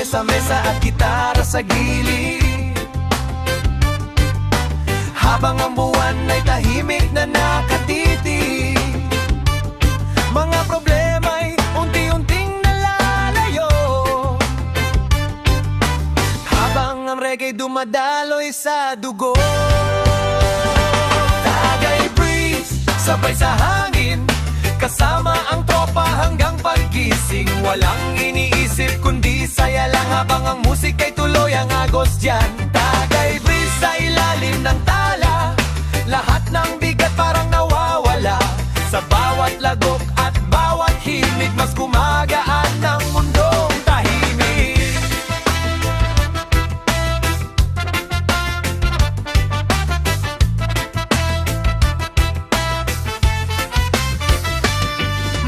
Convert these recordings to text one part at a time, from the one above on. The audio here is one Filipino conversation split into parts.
sa mesa at gitara sa gilid, habang ang buwan ay tahimik na nakatitig. Mga problema'y unti-unting nalalayo, habang ang reggae dumadaloy sa dugo. Tagay breeze, sabay sa hangin, kasama ang tropa hanggang paggising. Walang iniisip kundi saya lang, habang ang musika'y tuloy ang agos dyan. Tagay breeze sa ilalim ng tala, lahat ng bigat parang nawawala. Sa bawat lagok at bawat himig, mas gumagaan ng mundong tahimik.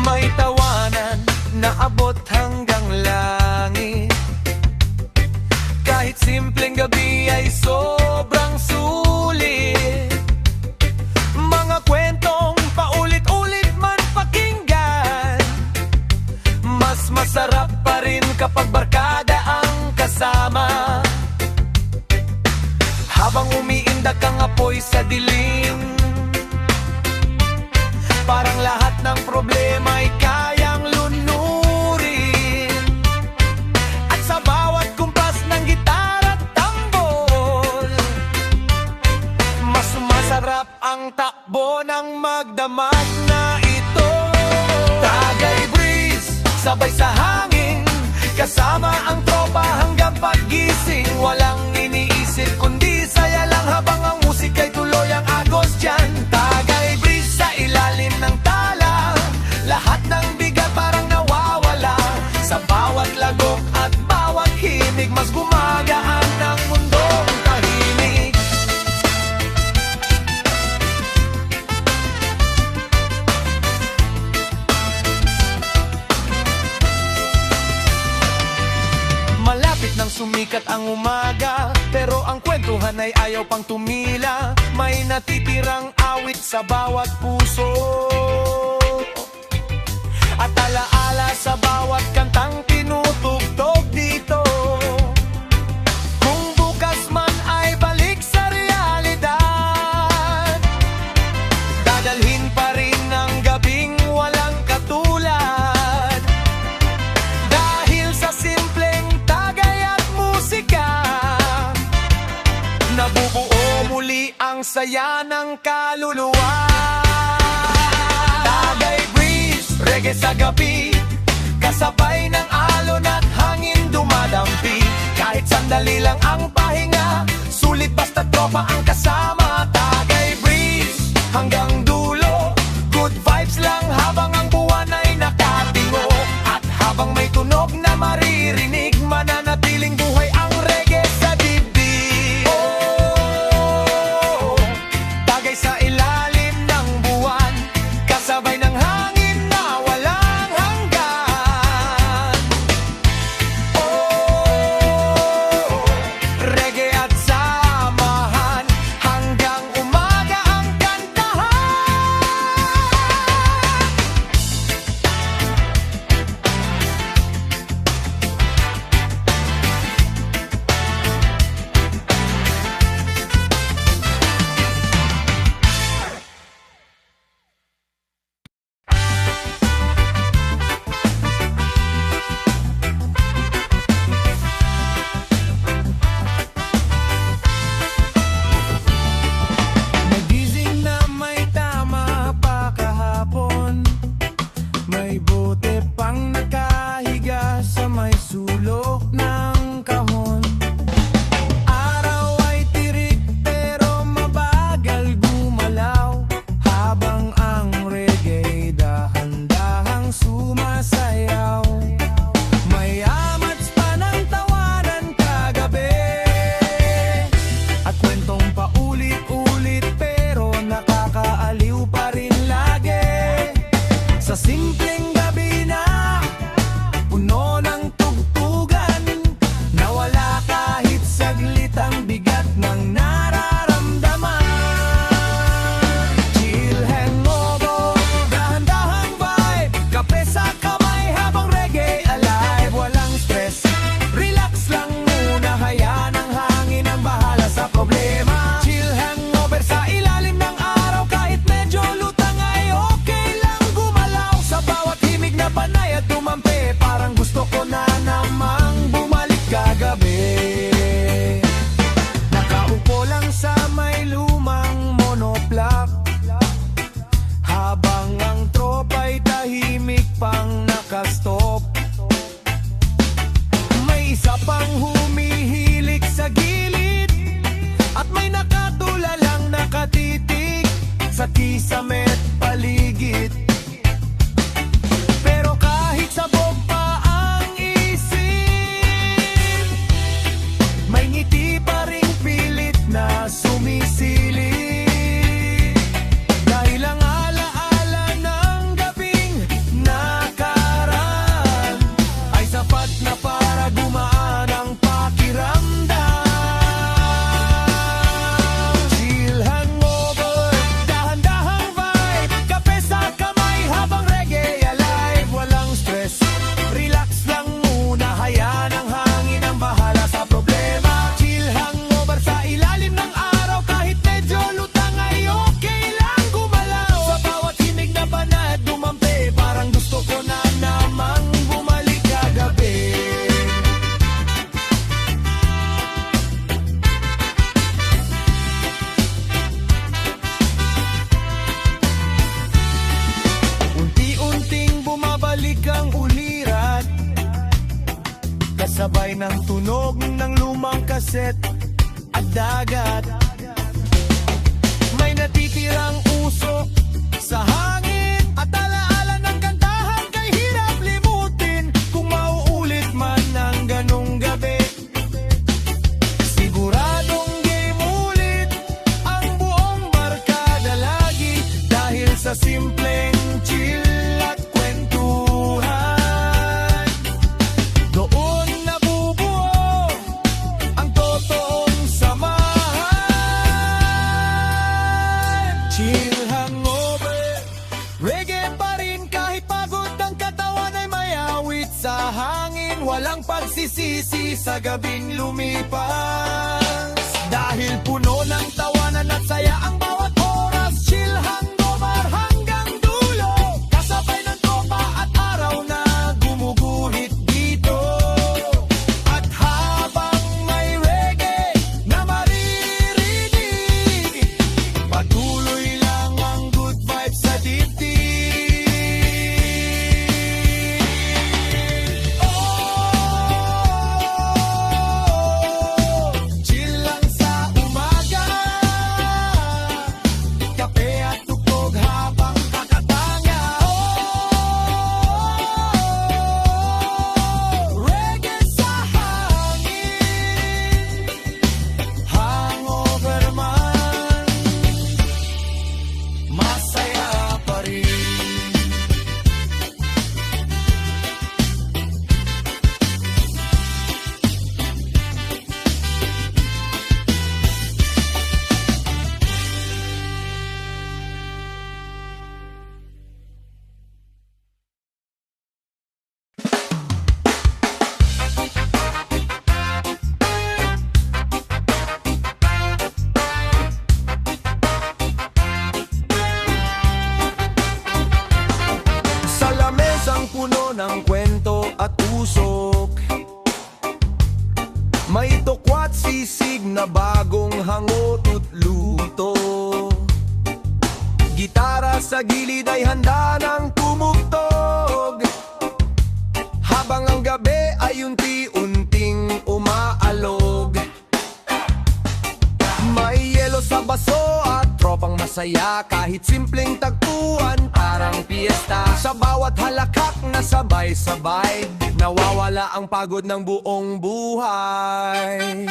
May tawanan na abot hanggang langit, kahit simpleng gabi ay sobrang sulit. Mga kwentong paulit-ulit man pakinggan, mas masarap pa rin kapag barkada ang kasama. Habang umiindak ang apoy sa dilim, parang lahat ng problema ay kayang lunurin. At sa bawat kumpas ng gitara at tambol, mas masarap ang takbo ng magdamag na ito. Tagay breeze, sabay sa hangin, kasama ang tropa hanggang paggising. Walang iniisip kundi saya lang, habang ang musika'y tuloy ang agos dyan. Tagay breeze sa ilalim ng tala, lahat ng bigat parang nawawala. Sa bawat lagok at bawat himig, mas gumagaan ng mundong tahimik. Malapit nang sumikat ang umaga, pero ang kwentuhan ay ayaw pang tumila. May natitirang awit sa bawat puso, at alaala sa bawat kantang tinutugtog dito. Kung bukas man ay balik sa realidad, dadalhin pa rin ang gabing walang katulad. Dahil sa simpleng tagay at musika, nabubuo muli ang saya ng kaluluwa. Tagay breeze, reggae sa gabi, kasabay ng alon at hangin dumadampi. Kahit sandali lang ang pahinga, sulit basta tropa ang kasama. Tagay breeze hanggang dulo, good vibes lang habang ang buwan ay nakatingo. At habang may tunog na maririnig, mananatiling buhay ang reggae sa dibdib. Oh, tagay sa ilalim ng buwan, kasabay ng hangin na walang hanggan. Oh, reggae at samahan, hanggang umaga ang kantahan. Nagising na may tama pa kahapon, may bote pang nakahiga sa may sulok ng kahon. Araw ay tirik pero mabagal gumalaw, habang ang reggae dahan-dahang sumasayaw. May amats pa ng tawanan kagabi, at kwentong paulit-ulit pero nakakaaliw pa rin lagi. Sa simpleng gabi na puno ng tugtugan, nawala kahit saglit ang bigat ng nararamdaman. Chill hangover, dahan-dahang vibe, kape sa kamay habang reggae alive. Walang stress, relax kasabay ng tunog ng lumang kaset at dagat. May natitirang usok sa hangin at alaala ng kantahan kay hirap limutin kung mauulit man ang ganong gabi. Siguradong game ulit ang buong barkada lagi dahil sa simpleng chill at kwentuhan. Doon nabubuo ang totoong samahan. Chill hangover, reggae pa rin kahit pagod ang katawan ay may awit sa hangin. Walang pagsisisi sa gabing lumipas dahil puno ng tawanan at saya ang bawat oras. Chill hangover hanggang dulo, kasabay ng tropa at araw na gumuguhit dito. At habang may reggae na maririnig, patuloy lang ang good vibes sa dibdib. Chill lang sa umaga, kape at tugtog habang kakatanga. Reggae sa hangin, hangover man, masaya pa rin. Sa lamesang puno ng kwento at usok, may tokwat sisig na bagong hangot at luto. Gitara sa gilid ay handa ng tumugtog, habang ang gabi ay unti-unting umaalog. May yelo sa baso at tropang masaya, kahit simpleng tagpuan parang piyesta. Sa bawat halakak na sabay-sabay, nawawala ang pagod ng buong buhay.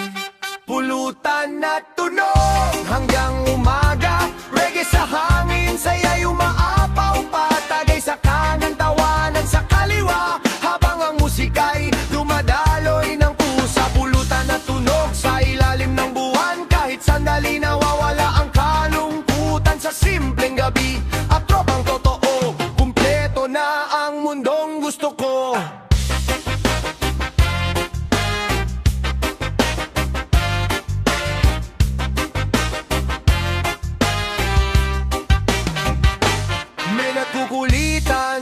Pulutan at tunog hanggang umaga, reggae sa hangin, saya'y umaapaw pa. Tagay sa kanan, tawanan sa kaliwa, habang ang musika'y dumadaloy ng pusa. Pulutan at tunog sa ilalim ng buwan, kahit sandali nawawala ang kalungkutan. Sa simpleng gabi at tropang totoo, kumpleto na ang mundong gusto ko. May nagkukulitan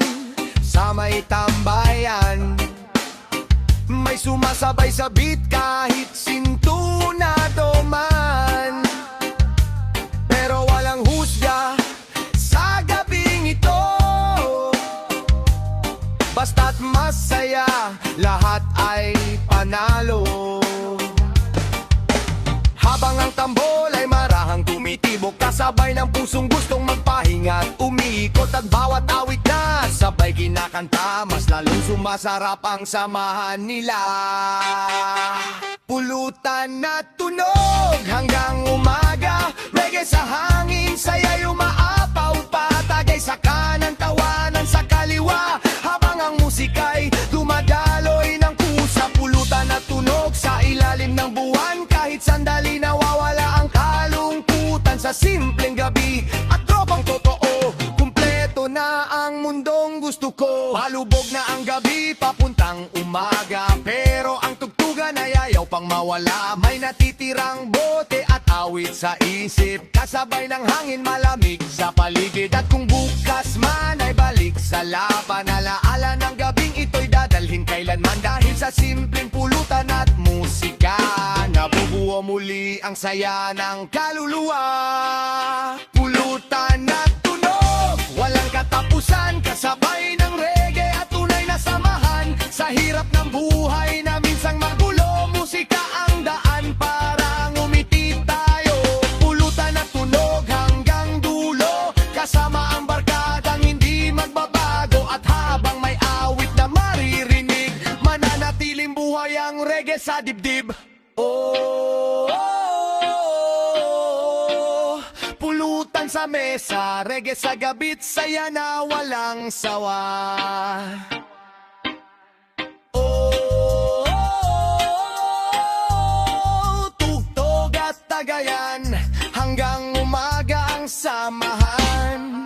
sa may tambayan, may sumasabay sa beat kahit sintunado man. Pero walang husga sa gabing ito, basta't masaya, lahat ay panalo. Habang ang tambol ay marahang tumitibok, kasabay ng pusong gustong magpahinga at umiikot. At bawat awit na sabay kinakanta, mas lalong sumasarap ang samahan nila. Pulutan na tunog hanggang umaga, reggae sa hangin, saya'y umaapaw pa. Tagay sa kanan, tawanan sa kaliwa, habang ang musika'y dumadaloy ng kusa. Pulutan na tunog sa ilalim ng buwan, kahit sandali nawawala ang kalungkutan. Sa simpleng gabi at tropang totoo, kumpleto na ang mundong gusto ko. Palubog na ang gabi, papuntang umaga, pero ang tugtugan ay ayaw pang mawala. May natitirang bote at awit sa isip, kasabay ng hangin malamig sa paligid. At kung bukas man ay balik sa laban, alaala ng gabing ito'y dadalhin kailanman. Dahil sa simpleng pulutan at musika, nabubuo muli ang saya ng kaluluwa. Pulutan at tunog, walang katapusan, kasabay ng reggae at tunay na samahan. Sa hirap ng buhay na minsang reggae sa dibdib. Oh, pulutan sa mesa, reggae sa gabit, saya na walang sawa. Oh, tugtog at tagayan, hanggang umaga ang samahan.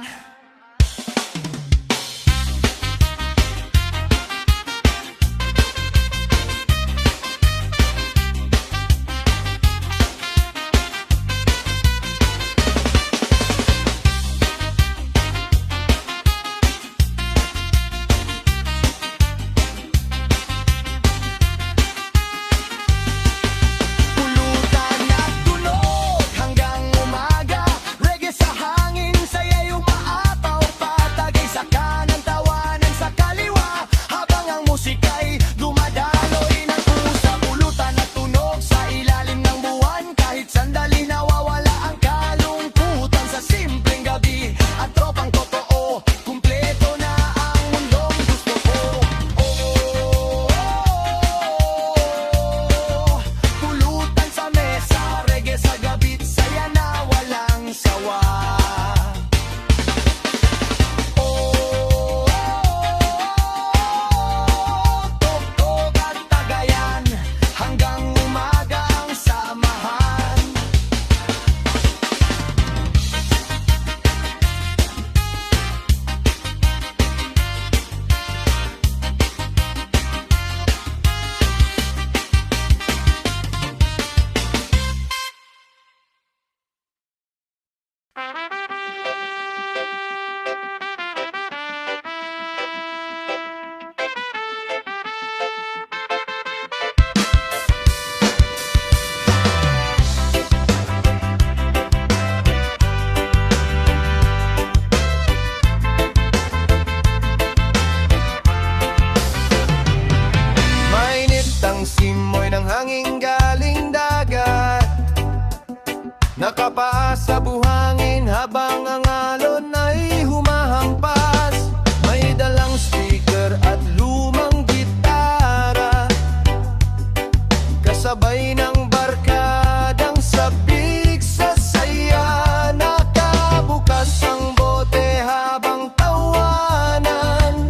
Nakapaas sa buhangin habang ang alon ay humahampas. May dalang speaker at lumang gitara, kasabay ng barkadang sabik sa saya. Nakabukas ang bote habang tawanan,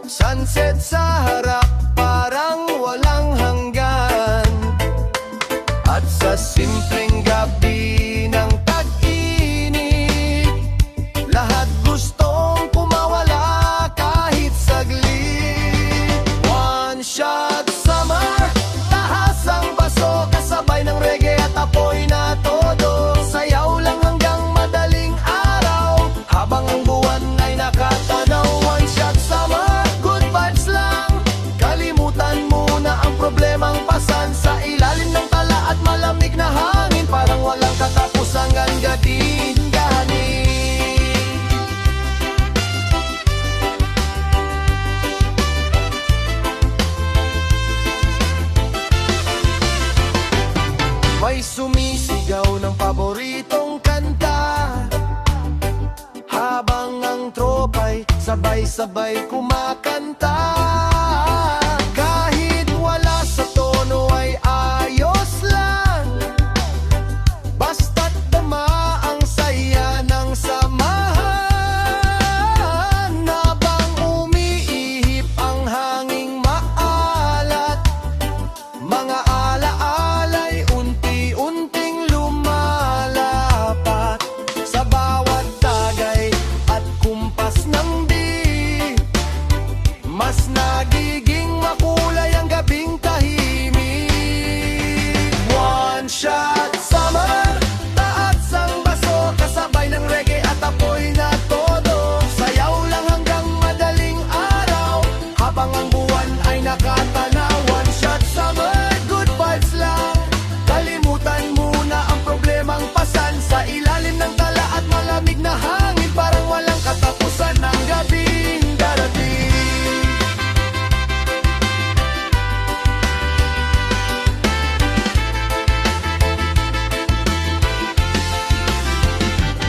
sunset sa harap parang walang hanggan. At sa simpleng gabi ng tag-init, lahat gustong pumawala kahit saglit. One shot summer, tahas ang baso, kasabay ng reggae at apoy na todo. Sayaw lang hanggang madaling araw, habang ang buwan ay nakatanaw. One shot summer, good vibes lang, kalimutan mo na ang problemang pasan. Sa ilalim ng tala at malamig na hangin, parang walang katapusang gatin gani. May sumisigaw ng paboritong kanta, habang ang tropa'y sabay-sabay kumakanta. Kahit wala sa tono ay ayos lang, basta't tama ang saya ng samahan. Habang umiihip ang hanging maalat, mga alaala'y unti-unting lumalapat. Sa bawat tagay at kumpas ng beat, mas nagiging makulay ang gabing tahimik. One shot summer, taas ang baso, kasabay ng reggae at apoy na todo. Sayaw lang hanggang madaling araw, habang ang buwan ay nakatanaw. One shot summer, good vibes lang, kalimutan muna ang problemang pasan. Sa ilalim ng tala at malamig na hangin, parang walang katapusan ng gabing darating.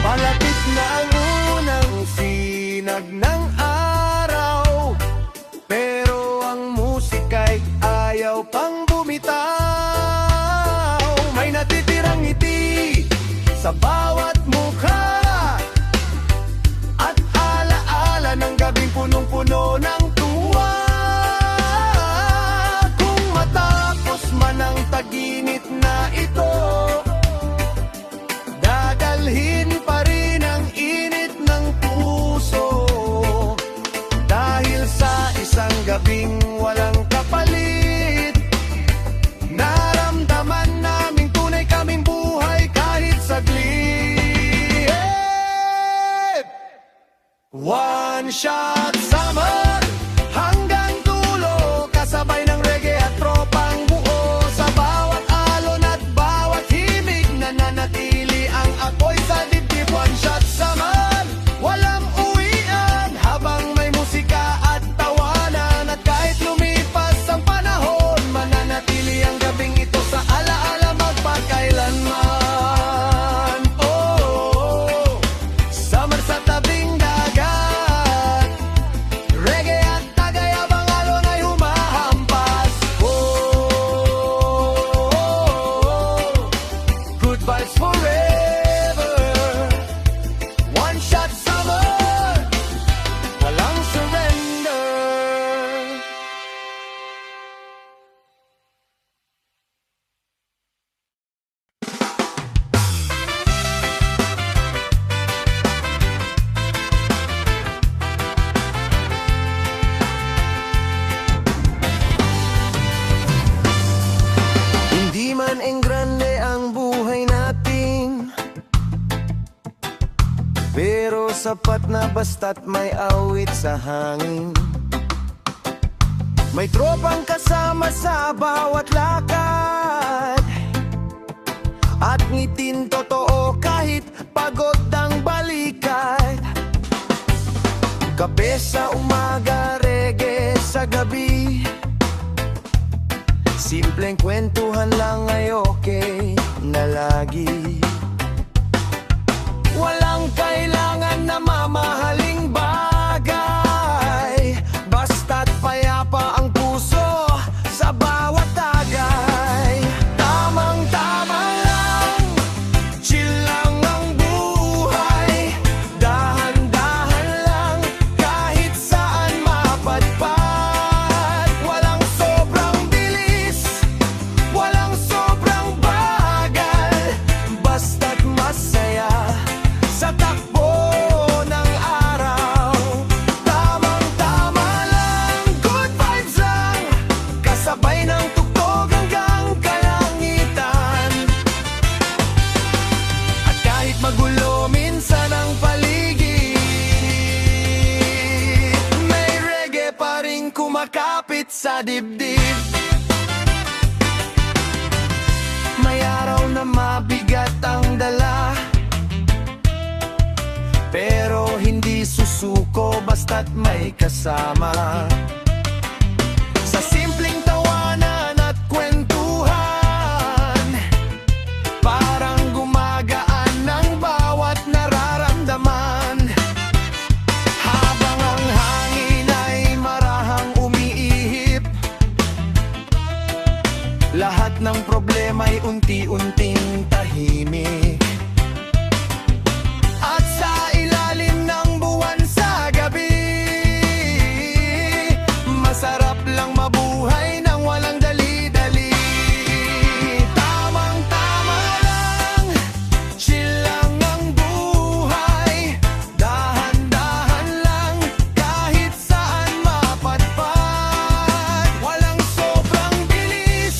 Malapit na ang unang sinag ng araw, pero ang musika'y ayaw pang bumitaw. sa bawat mukha at alaala ng gabing punong-puno ng tuwa. Kung matapos man ang taginit na ito, dadalhin pa rin ang init ng puso. Dahil sa isang gabing walang kapalit, naramdaman naming tunay kaming buhay kahit saglit. One shot summer hanggang dulo, kasabay ng reggae at tropang buo. Sa bawat alon at bawat himig, nananatili ang apoy sa dibdib. One shot summer, walang uwian, habang may musika at tawanan. At kahit lumipas ang panahon, mananatili ang gabing ito sa alaala magpakailanman. Oh, summer sa tabing dagat, reggae at tagayabang alon ay humahampas. Oh, good vibes forever. One shot summer, walang surrender. Hindi man enggrande ang buhay natin, pero sapat na basta't may awit sa hangin. May tropang kasama sa bawat lakad, at ngitin totoo kahit pagod ang balikat. Kape sa umaga, reggae sa gabi, simpleng kwentuhan lang ay okay na lagi. Walang kailangan na mamahaling bagay, basta't payapa ang puso sa bawat tagay. Tamang-tama lang, chill lang ang buhay, dahan-dahan lang kahit saan mapadpad. Walang sobrang bilis, walang sobrang bagal, basta't masaya sa takbo ng araw. Tamang-tama lang, good vibes lang, kasabay ng tugtog hanggang kalangitan. At kahit magulo minsan ang paligid, may reggae pa rin kumakapit sa dibdib. May araw na mabigat ang dala, pero hindi susuko basta't may kasama. Sa simpleng tawanan at kwentuhan, parang gumagaan ang bawat nararamdaman. Habang ang hangin ay marahang umiihip, lahat ng problema'y unti-unting tahimik. At sa ilalim ng buwan sa gabi, masarap lang mabuhay nang walang dali-dali. Tamang-tama lang, chill lang ang buhay, dahan-dahan lang kahit saan mapadpad. Walang sobrang bilis,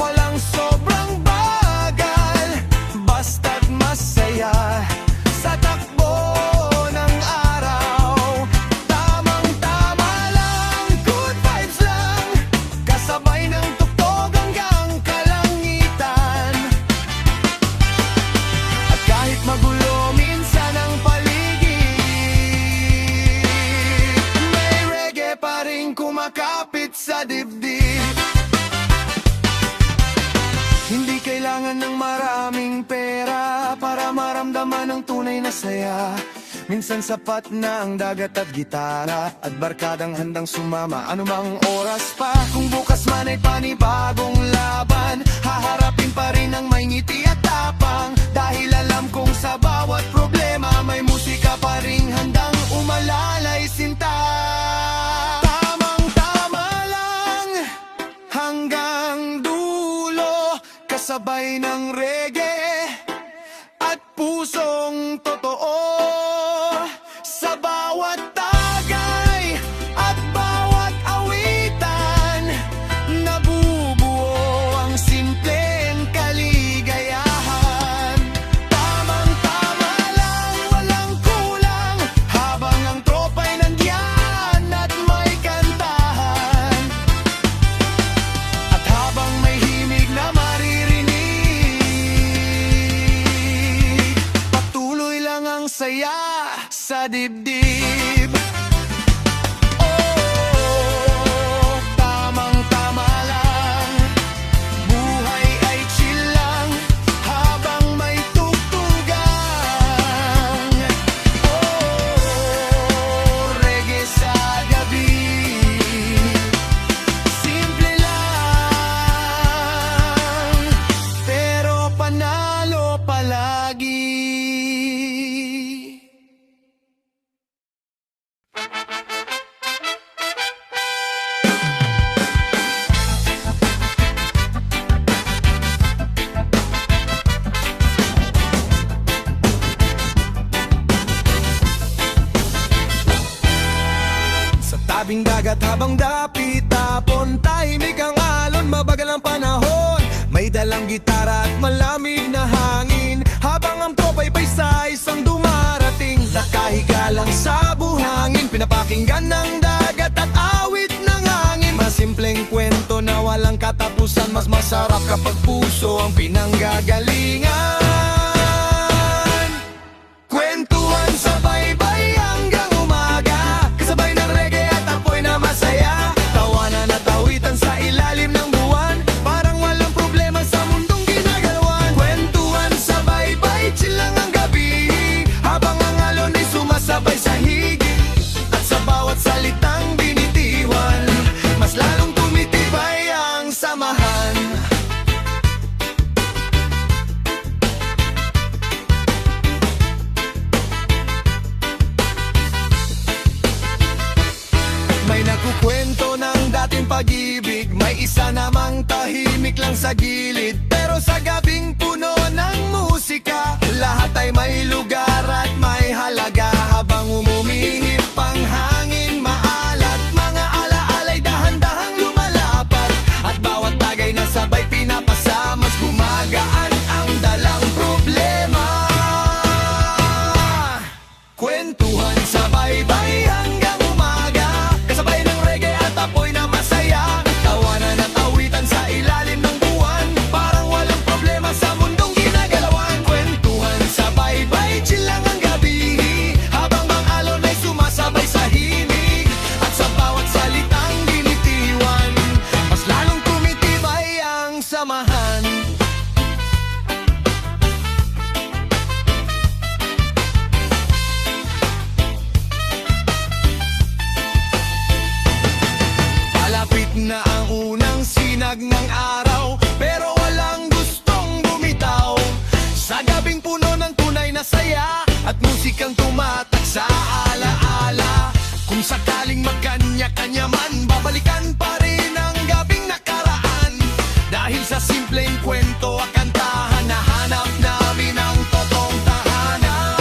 walang sobrang bagal, basta't masaya sa takbo ng araw. Tamang-tama lang, good vibes lang, kasabay ng tugtog hanggang kalangitan. At kahit magulo minsan ang paligid, may reggae pa rin kumakapit sa dibdib. Hindi kailangan ng maraming pera para maramdaman ang tunay na saya. Minsan sapat na ang dagat at gitara, at barkadang handang sumama anumang oras pa. Kung bukas man ay panibagong laban, haharapin pa rin ang may ngiti at tapang. Dahil alam kong sa bawat problema may musika pa ring handang umalalay sinta. Tamang-tama lang hanggang dulo, kasabay ng reggae at pusong totoo. Sa bawat tagay at bawat awitan, nabubuo ang simpleng kaligayahan. Tamang-tama lang, walang kulang, habang ang tropa'y nandiyan at may kantahan. At habang may himig na maririnig, patuloy lang ang saya sa dibdib. Oh, tamang-tama lang, buhay ay chill lang habang may tugtugan. Oh, reggae sa gabi, simple lang, pero panalo palagi. Tabing dagat habang dapit tapon, tahimik ang alon, mabagal ang panahon. May dalang gitara at malamig na hangin, habang ang tropa'y paisa isang dumarating. Nakahiga lang sa buhangin, pinapakinggan ng dagat at awit ng hangin. Masimpleng kwento na walang katapusan, mas masarap kapag puso ang pinanggagalingan. Kwentuhan sa baybay hanggang umaga, kasabay ng reggae at apoy na masaya. Tawanan at awitan sa ilalim ng buwan, parang walang problema sa mundong ginagalawan. Kwentuhan sa baybay, chill lang ang gabi, habang ang alon ay sumasabay sa higit. At sa bawat salitang binitiwan, mas lalong tumitibay ang samahan. May nakukwento ng dating pag-ibig, may isa namang tahimik lang sa gilid. Pero sa gabing puno ng musika, lahat ay may lugar at may halaga. Habang umumihip ang hangin maalat, mga alaalay dahan-dahang lumalapat, at bawat tagay na sabay pinapasa, mas gumagaan ang dalang problema. Kwentuhan sa baybay hanggang umaga, kasabay ng reggae at apoy na masaya. Tawanan at awitan sa ilalim ng buwan, parang walang problema sa mundong ginagalawan. Kwentuhan sa baybay, chill lang ang gabi, habang ang alon ay sumasabay sa himig. At sa bawat salitang binitiwan, mas lalong tumitibay ang samahan. Palapit na ang unang sinag ng araw, pero walang gustong bumitaw. Sa gabing puno ng tunay na saya, at musikang tumatak sa alaala. Kung sakaling magkanya-kanya man, babalikan pa rin ang gabing nakaraan. Dahil sa simpleng kwento at kantahan, nahanap namin ang totoong tahanan.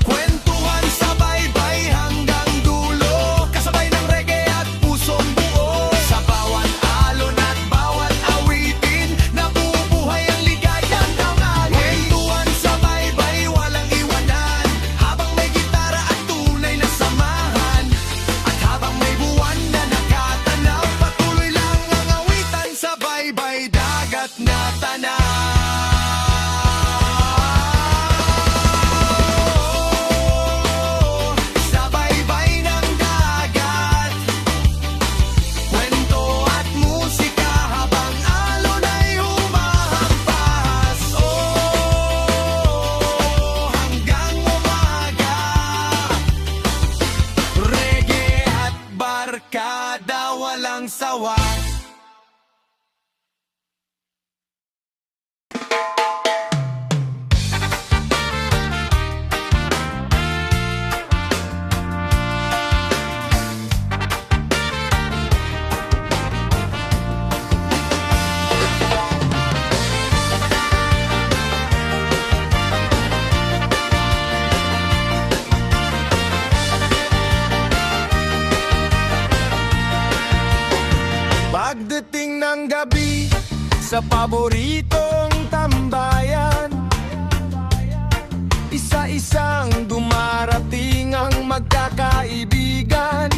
Kwentuhan sa baybay hanggang dulo, kasabay ng reggae at pusong buo. Sa bawat alon at bawat awitin, nabubuhay ang ligayang damdamin. Kwentuhan sa baybay, walang iwanan, habang may gitara at tunay na samahan. At habang may buwan na nakatanaw, patuloy lang ang awitan sa baybay dagat na tanaw. Sa baybay ng dagat, kwento at musika, habang alon ay humahampas. Oh, hanggang umaga, reggae at barkada walang sawa. sa paboritong tambayan. Isa-isang dumarating ang magkakaibigan.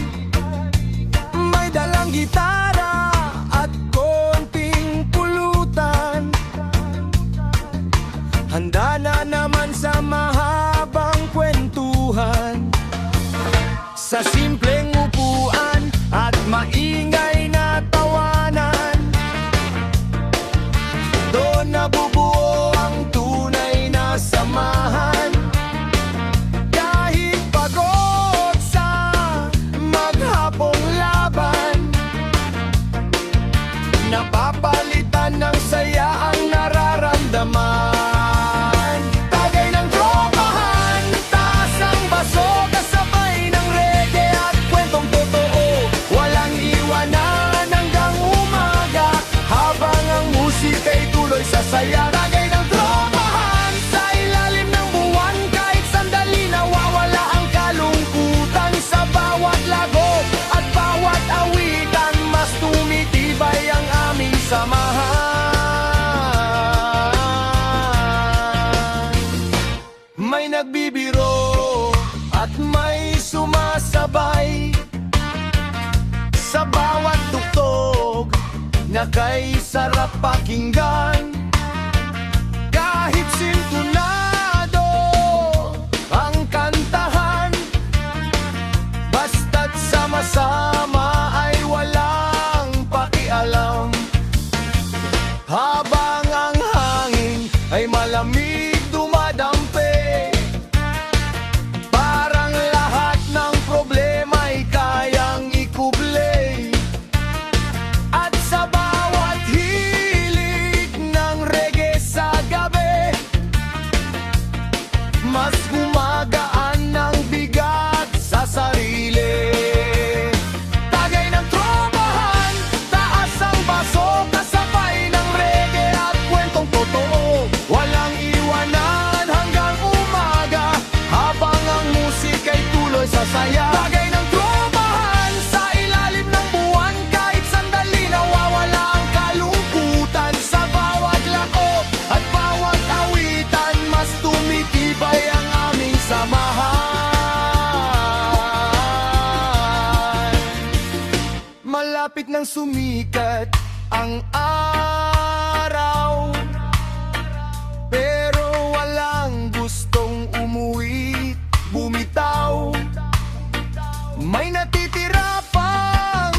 May dalang gitara at konting pulutan. Handa na naman sa mahabang kwentuhan. Sa simpleng upuan at maingay na tawanan, doon nabubuo ang tunay na samahan. Kahit pagod sa maghapong laban, napapalitan ng saya ang nararamdaman. Tagay ng tropahan, taas ang baso, kasabay ng reggae at kwentong totoo. Walang iwanan hanggang umaga, habang ang musika'y tuloy sa saya. Tagay ng tropahan, sa ilalim ng buwan, kahit sandali nawawala ang kalungkutan. Sa bawat lago at bawat awitan, mas tumitibay ang aming samahan. May nagbibiro at may sumasabay sa bawat tugtog na kay sarap pakinggan. Kahit sintonado ang kantahan, basta't sama-sama ay walang pakialam. Habang ang hangin ay malamig dumadampi, parang lahat ng problema'y kayang ikublay. At sa bawat hilig ng reggae sa gabi, mas gumagaan ng bigat sa sarili. Tagay ng tropahan, taas ang baso, kasabay ng reggae at kwentong totoo. Walang iwanan hanggang umaga, habang ang musika'y tuloy sa saya. Tagay ng tropahan, sa ilalim ng buwan, kahit sandali nawawala ang kalungkutan. Sa bawat lakop at bawat awitan, mas tumitibay ang aming samahan. Malapit nang sumikat ang araw, pero walang gustong umuwi, bumitaw. May natitira pang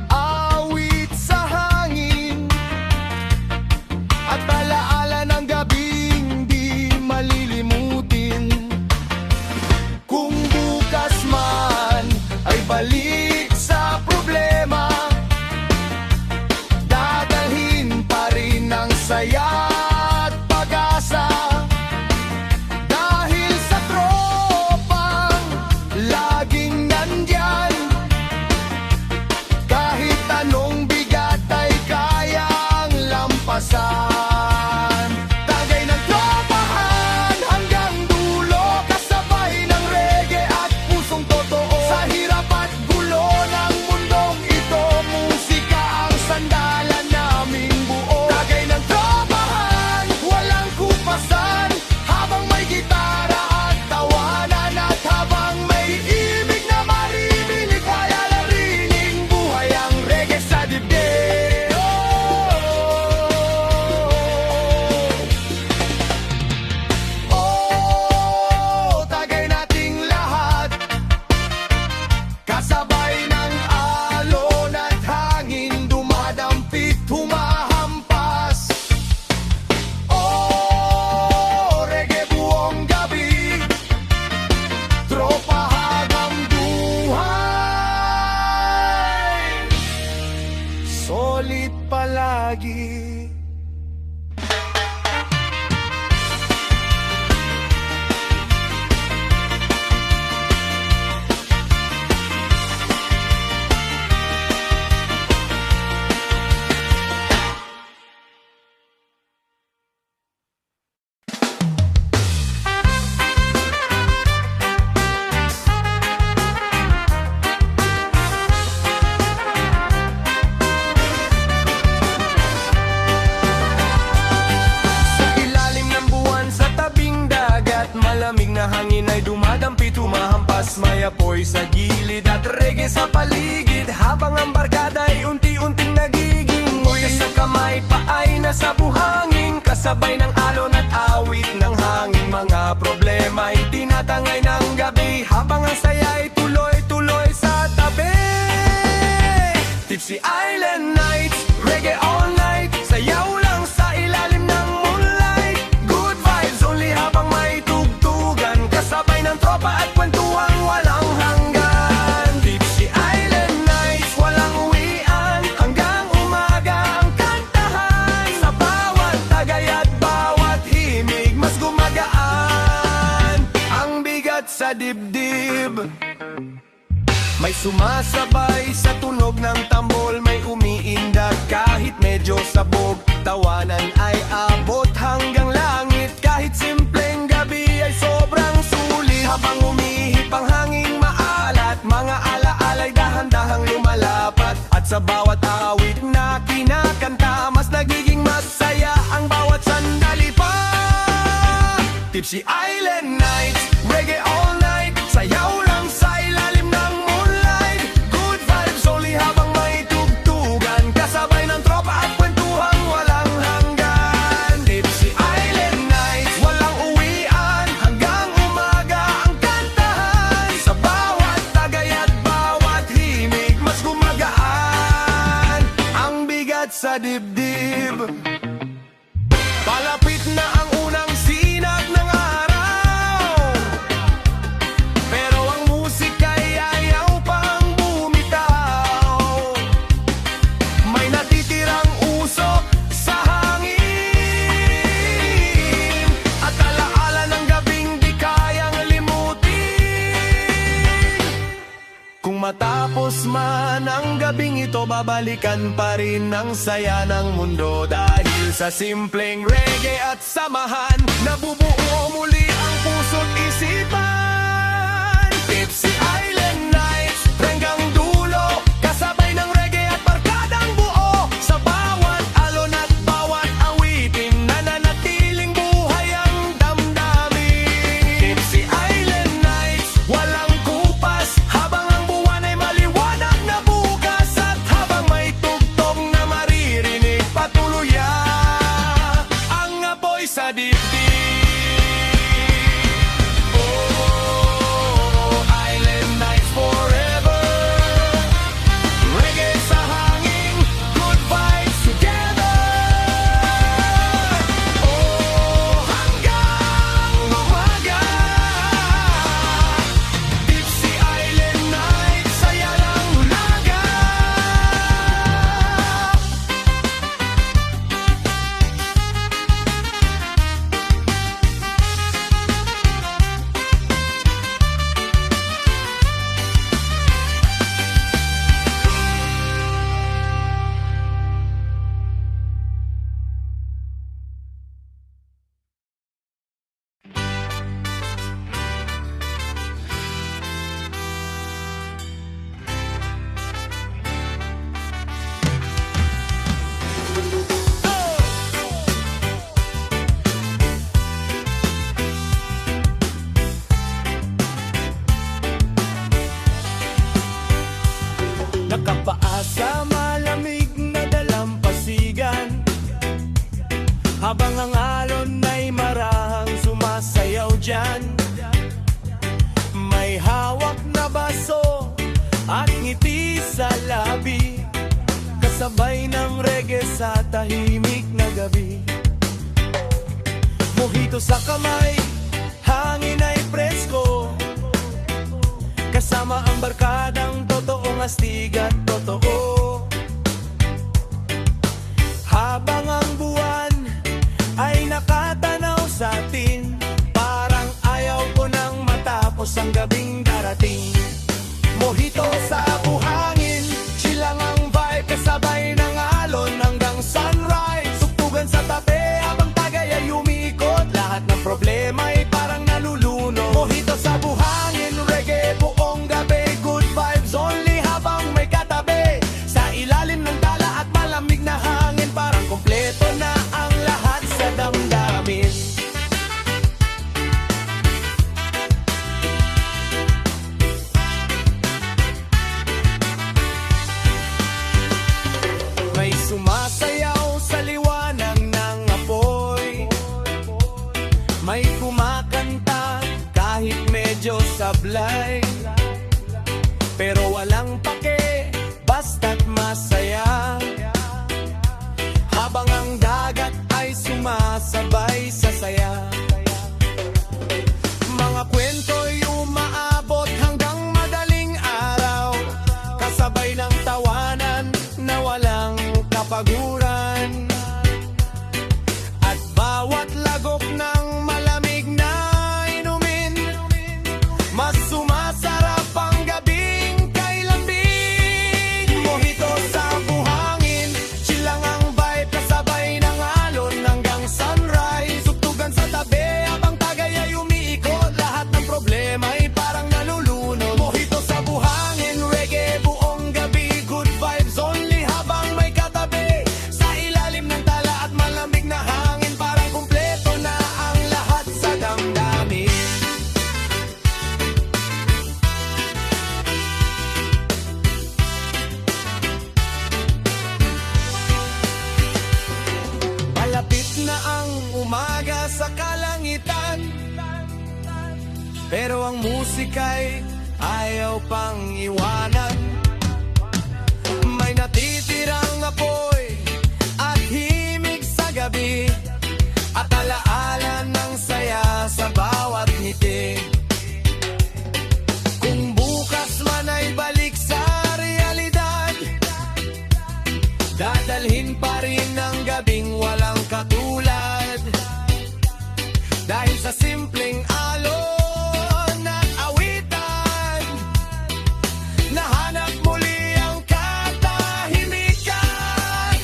awit sa hangin, at alaala ng gabing di malilimutin. Kung bukas man ay balik sa problema, dadalhin pa rin ang saya at pag-asa. Dahil sa tropang laging nandyan, kahit anong bigat ay kayang lampasan. Tagay ng tropahan hanggang dulo, kasabay ng reggae at pusong totoo. Sa hirap at gulo ng mundong ito, musika ang sandalan naming buo. Tagay ng tropahan, walang kupasan, habang may gitara at tawanan, at habang may ibig na maririnig, kaya larining buhay ang reggae sa dibdib. Oh, tagay nating lahat, kasabay ng alon at hangin, dumadampit, humahampas. Oh, reggae buong gabi, tropa habang buhay, solid palagi. nights, may apoy sa gilid at reggae sa paligid, habang ang barkada ay unti-unting nagiging nguy. Sa kamay pa ay nasa buhangin, kasabay ng alon at awit ng hangin. Mga problema ay tinatangay ng gabi, habang ang saya ay tuloy-tuloy sa tabi. Tipsy Island Nights, reggae all night, sayaw lang sa ilalim ng moonlight. Good vibes only habang may tugtugan, kasabay ng tropa at kwentuhan walang hanggan. Tipsy Island Nights, walang uwian, hanggang umaga ang kantahan. Sa bawat tagay at bawat himig, mas gumagaan ang bigat sa dibdib. May sumasabay sa tunog ng tambol, may umiindak kahit medyo sabog. Tawanan ay abot hanggang langit, kahit simpleng gabi ay sobrang sulit. Habang umihip ang hanging maalat, mga alaala'y dahan-dahang lumalapat. At sa bawat awit na kinakanta, mas nagiging masaya ang bawat sandali pa. Tipsy Island Nights, reggae all night, sayaw lang sa ilalim ng moonlight. Good vibes only habang may tugtugan, kasabay ng tropa at kwentuhan walang hanggan. Tipsy Island Nights, walang uwian, hanggang umaga ang kantahan. Sa bawat tagay at bawat himig, mas gumagaan ang bigat sa dibdib. Palapit na ang unang sinag ng araw, pero ang musika'y ayaw pang bumitaw. May natitirang usok sa hangin, at alaala ng gabing di kayang limutin. Kung matapos man ang gabing ito, babalikan pa rin ang saya ng mundo. Dahil sa simpleng reggae at samahan, nabubuo muli ang puso't isipan. Tipsy Island Nights, hanggang dulo, kasabay ng reggae at barkadang buo. Sa bawat alon at bawat awitin, nananatiling buhay ang damdamin. Tipsy Island Nights, walang kupas, habang ang buwan ay maliwanag na bukas. At habang may tugtog na maririnig, patuloy ang apoy sa dibdib. Oh, Island Nights forever, reggae sa hangin, good vibes together. Oh, hanggang umaga, Tipsy Island Nights, saya lang hulaga. Nakapaa sa malamig na dalampasigan, habang ang alon ay marahang sumasayaw dyan. May hawak na baso at ngiti sa labi, kasabay ng reggae sa tahimik na gabi. Mojito sa kamay, hangin ay presko, kasama ang barkadang totoong astig at totoo. Habang ang buwan ay nakatanaw sa atin, parang ayaw ko nang matapos ang gabing darating. Mojito sa buhangin, chill lang ang vibe, kasabay ng alon hanggang sunrise. Tugtugan sa tabi habang tagay ay umiikot, lahat ng problema ay parang naluluno. Mojito sa buhangin, reggae buong gabi, good vibes only habang may katabi. pero walang pake, basta't masaya. Habang ang dagat ay sumasabay sa saya, mga kwento'y umaabot hanggang madaling araw, kasabay ng tawanan na walang kapaguran. At bawat lagok ng malamig na inumin, mas sumasarap ang gabing kay lambing. Mojito sa buhangin, chill lang ang vibe, kasabay ng alon hanggang sunrise. Tugtugan sa tabi habang tagay ay umiikot, lahat ng problema ay parang nalulunod. Mojito sa buhangin, reggae buong gabi, good vibes only habang may katabi. Sa ilalim ng tala at malamig na hangin, parang kumpleto na ang lahat sa damdamin. Malapit na ang umaga sa kalangitan, pero ang musika'y ayaw pang iwanan. May natitirang apoy at himig sa gabi, at alaala ng saya sa bawat ngiti. Kung bukas man ay balik sa realidad, dadalhin pa rin ang gabing walang katulad. Dahil sa simpleng alon at awitan, nahanap muli ang katahimikan.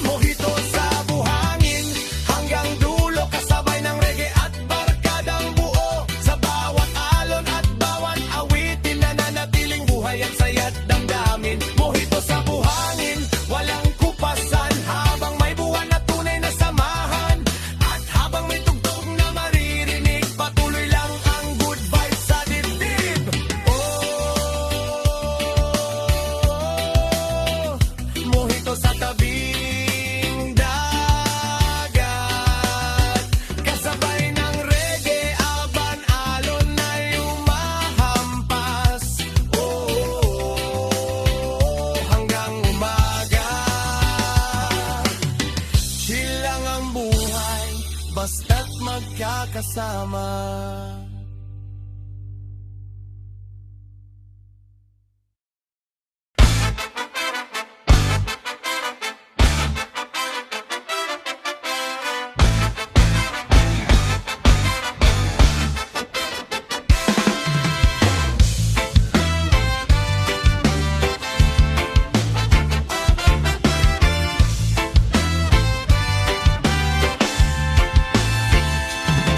Mojito sa buhangin, hanggang dulo, kasabay ng reggae at barkadang buo. Sa bawat alon at bawat awitin, nananatiling buhay at saya't damdamin. Mojito sa buhangin, walang kupasan, habang may buwan na tunay na samahan. At habang may tugtog na maririnig, patuloy lang ang good vibes sa dibdib. Mojito sa tabing dagat, kasabay ng reggae, aban alon ay umahampas. Hanggang umaga, chill lang ang buhay, basta't magkakasama.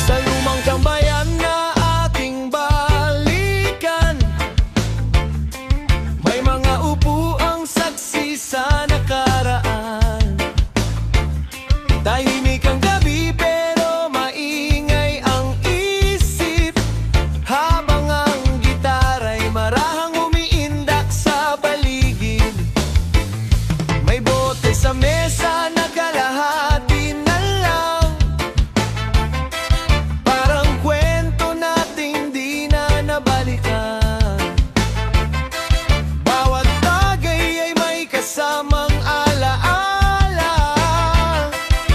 Sa lumang tambayan na ating balikan, may mga upuang saksi sa nakaraan. Tahimik ang gabi pero maingay ang isip, habang ang gitara'y marahang umiindak sa paligid. May bote sa mesa na kalahati na lang, parang kwento nating di na nabalikan. Bawat tagay ay may kasamang alaala,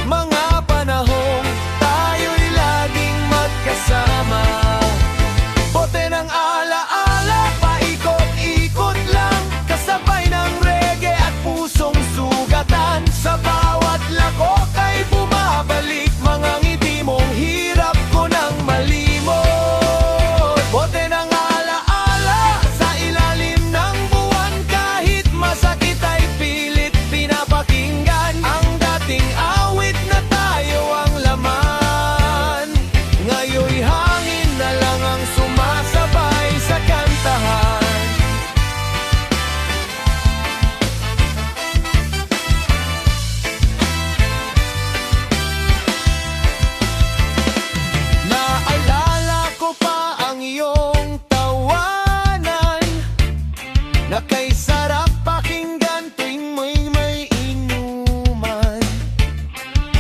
mga panahong tayo'y laging magkasama. Bote ng alaala, paikot-ikot lang, kasabay ng reggae at pusong sugatan. Sa bawat lakok ay bumabalik mga ngiti mong hirap ko nang malimot. Bote ng alaala, sa ilalim ng buwan, kahit masakit ay pilit pinapakinggan. Ang dating awit na tayo ang laman, ngayon'y hangin na lang ang sumasabay sa kantahan. Naalala ko pa ang iyong tawanan, na kay sarap pakinggan tuwing may inuman.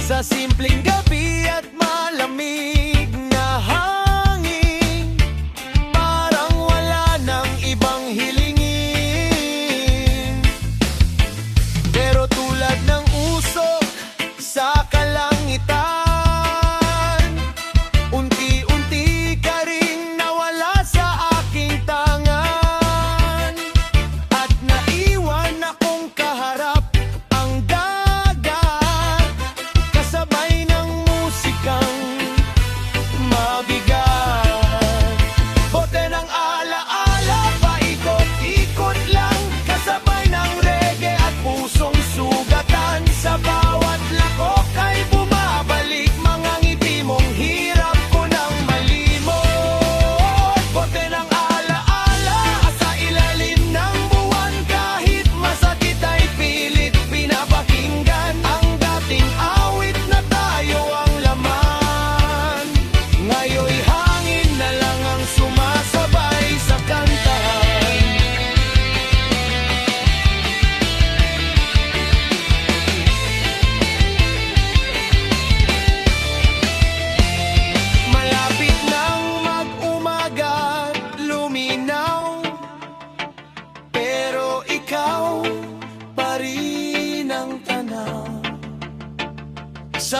Sa simpleng gabi at malamig na hangin, parang wala nang ibang hilingin.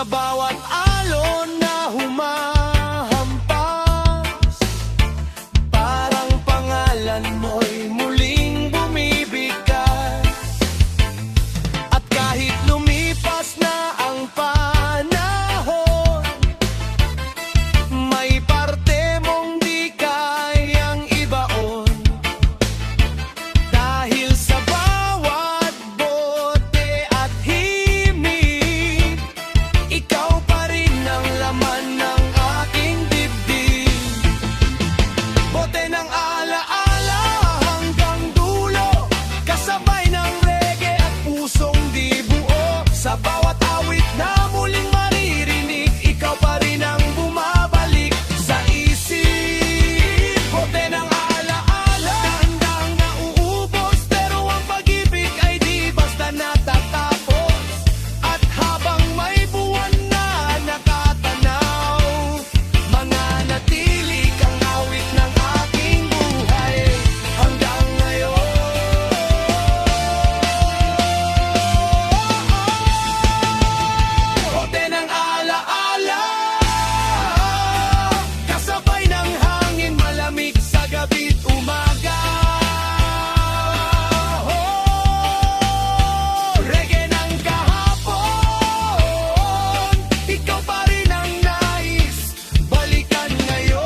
bawat alon na humahampas, parang pangalan mo'y muling bumibigkas. At kahit lumipas na ang panahon, may parte mong di kayang ibaon. Dahil sa bawat bote at himig, ikaw pa rin ang laman ng aking dibdib. Bote ng alaala hanggang dulo, kasabay ng reggae at pusong di buo. Sa bawat awit na muling maririnig, ikaw pa rin ang bumabalik sa isip. Bote ng alaala, handang nauubos, pero ang pag-ibig ay di basta natatapos. At habang may buwan na nakatanaw, mananatili kang awit ng aking buhay hanggang ngayon. Bote ng alaala, kasabay ng hangin malamig sa gabi't umaga. Reggae ng kahapon, ikaw pa rin ang nais balikan ngayon.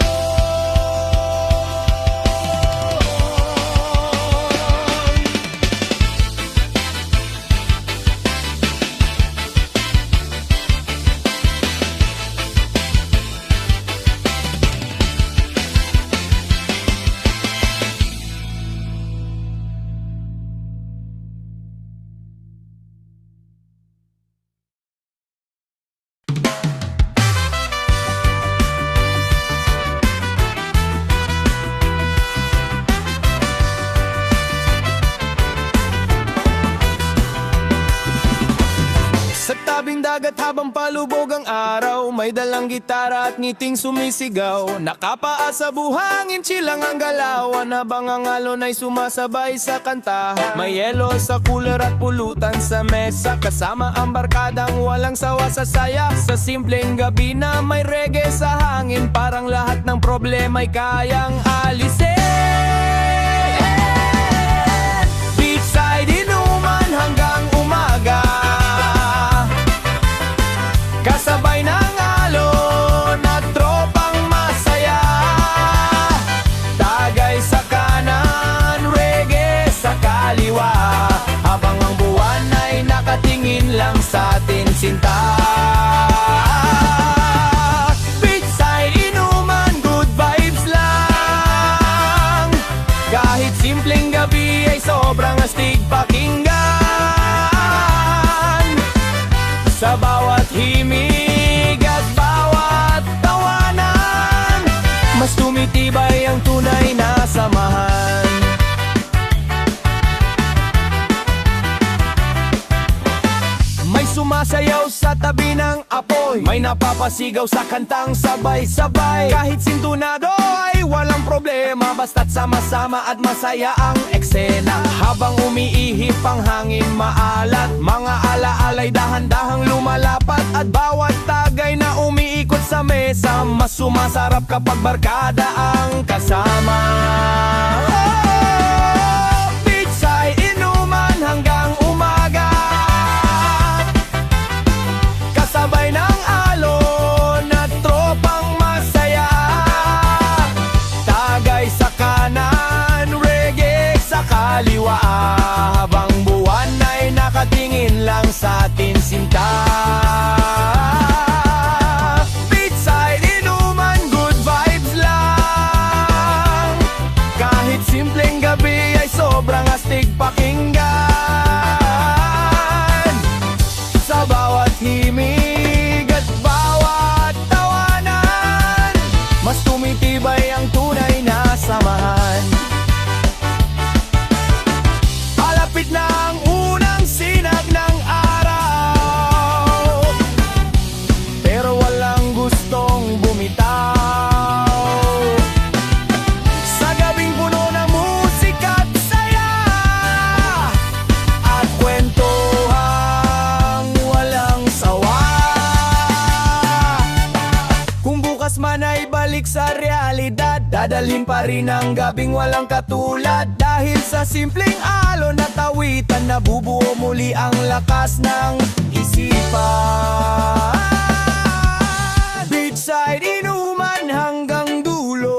Sa tabing dagat habang palubog ang araw, may dalang gitara at ngiting sumisigaw. Nakapaa sa buhangin, chilang ang galawan, habang ang alon ay sumasabay sa kanta. May yelo sa cooler at pulutan sa mesa, kasama ang barkadang walang sawa sa saya. Sa simpleng gabi na may reggae sa hangin, parang lahat ng problema'y kayang alisin. Beachside inuman hanggang umaga, kasabay ng alon at tropang masaya. Tagay sa kanan, reggae sa kaliwa, habang ang buwan ay nakatingin lang sa atin sinta. Beachside inuman, good vibes lang, kahit simpleng gabi ay sobrang astig pakinggan. Sa bawat himig at bawat tawanan, mas tumitibay ang tunay na samahan. May sumasayaw sa tabi ng apoy, may napapasigaw sa kantang sabay-sabay. Kahit sintunado ay walang problema, basta't sama-sama at masaya ang eksena. Habang umiihip ang hangin maalat, mga alaalay dahan-dahang lumalapat, at bawat tagay na umiikot sa mesa, mas sumasarap kapag barkada ang kasama. Beachside inuman hanggang umaga, kasabay ng alon at tropang masaya. Tagay sa kanan, reggae sa kaliwa, habang buwan ay nakatingin lang sa atin sinta. Beachside inuman, good vibes lang, kahit simpleng gabi ay sobrang astig pakinggan. Sa bawat himig at bawat tawanan, mas tumitibay ang tunay na samahan. Palapit na ang unang sinag ng araw, Dadalhin pa rin ang gabing walang katulad. Dahil sa simpleng alon at awitan, nabubuo muli ang lakas ng isipan. Beachside inuman hanggang dulo,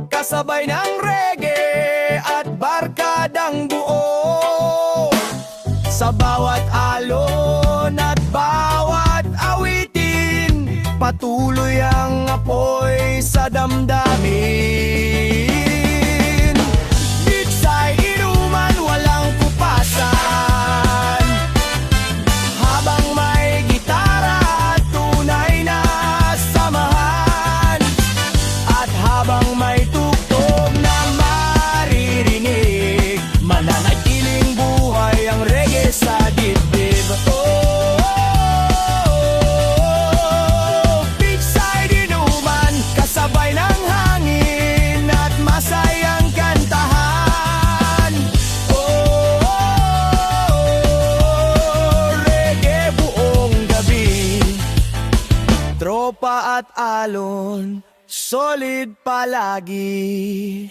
kasabay ng reggae at barkadang buo. Sa bawat alon at bawat awitin, patuloy ang apoy sa damdamin. Beachside inuman walang kupasan, habang may gitara at tunay na samahan, at habang may tugtog na maririnig, mananatiling buhay ang reggae sa dibdib. Beachside inuman, kasabay ng hangin at masayang kantahan. Reggae buong gabi, tropa at alon, solid palagi.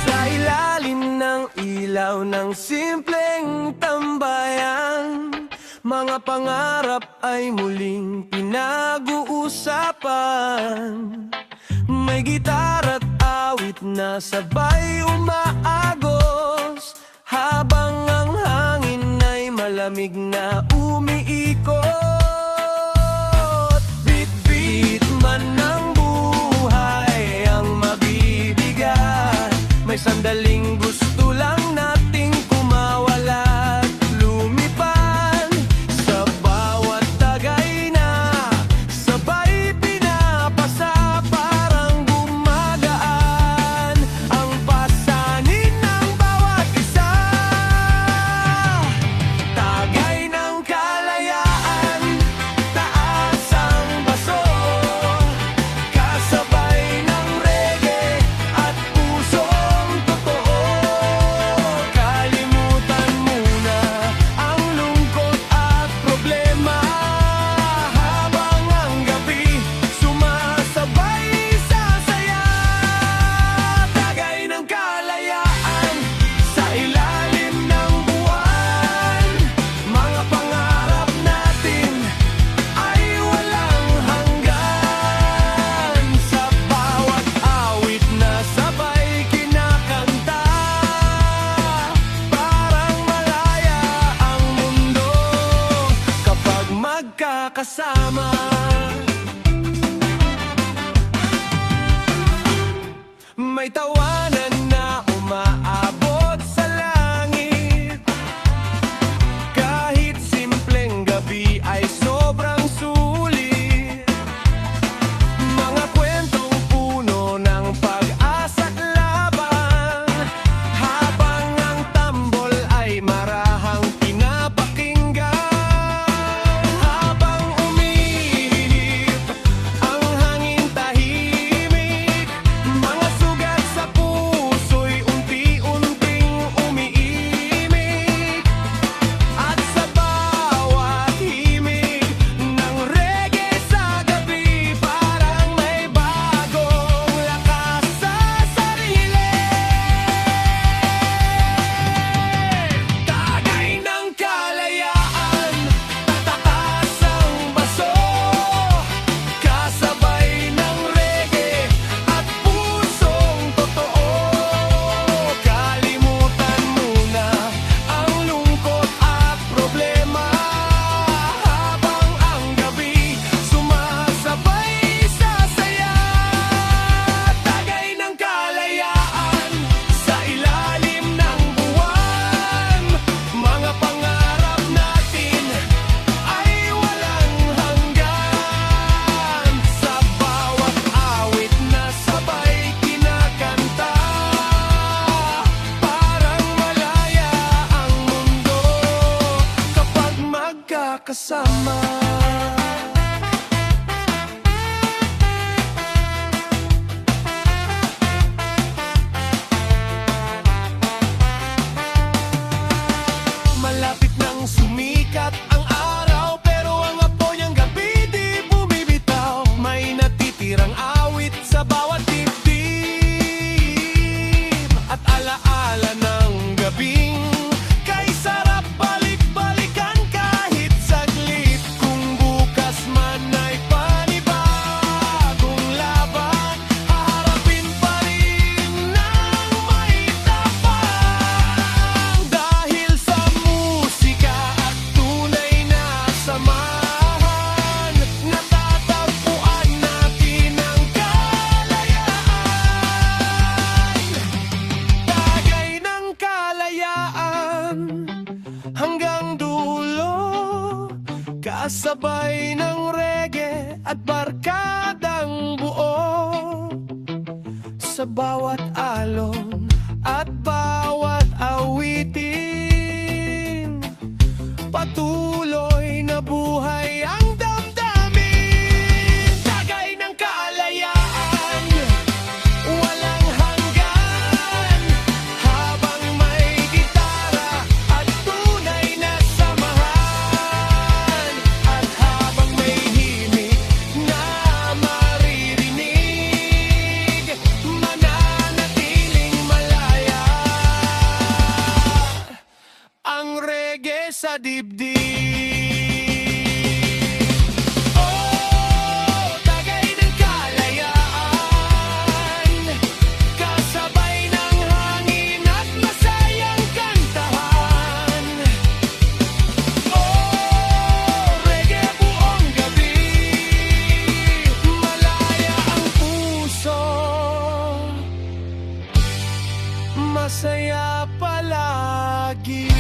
Sa ilalim ng ilaw ng simpleng tambayan, mga pangarap ay muling pinag-uusapan. May gitar at awit na sabay umaagos, habang ang hangin ay malamig na umiikot. Bit-bit man ng buhay ang mabibigyan, may sandaling gusto lang nating kumawala at lumipan. Sa bawat tagay na sabay pinapasa, parang gumagaan ang pasanin ng bawat isa. Tagay ng kalayaan, taas ang baso, kasabay ng reggae at pusong totoo. Kalimutan muna ang lungkot at problema, habang ang gabi sumasabay sa saya. Tagay ng kalayaan sa ilalim ng buwan, mga pangarap natin ay walang hanggan. Sa bawat awit na sabay kinakanta, parang malaya ang mundo kapag magkakasama. May tawanan na umaabot sa langit, kahit simpleng gabi ay sobrang sulit. Mga kwentong puno ng pag-asa at laban, habang ang tambol ay marahang pinapakinggan. Habang magkakasama. Malapit nang sumikat ang araw, pero ang apoy ng gabi di bumibitaw. May natitirang awit sa bawat dibdib, at alaala ng gabing kay sarap balik-balikan kahit saglit. Kung bukas man ay panibagong laban, haharapin pa rin ng may tapang. Dahil sa musika at tunay na samahan, natatagpuan natin ang kalayaan. Tagay ng kalayaan hanggang dulo, kasabay ng reggae at barkadang buo. Sa bawat alon at bawat awitin, patuloy na buhay ang damdamin. Tagay ng kalayaan, walang hanggan, habang may gitara at tunay na samahan, at habang may himig na maririnig, mananatiling malaya ang reggae sa dibdib. Oh, tagay ng kalayaan, kasabay ng hangin at masayang kantahan. Oh, reggae buong gabi, malaya ang puso, masaya palagi.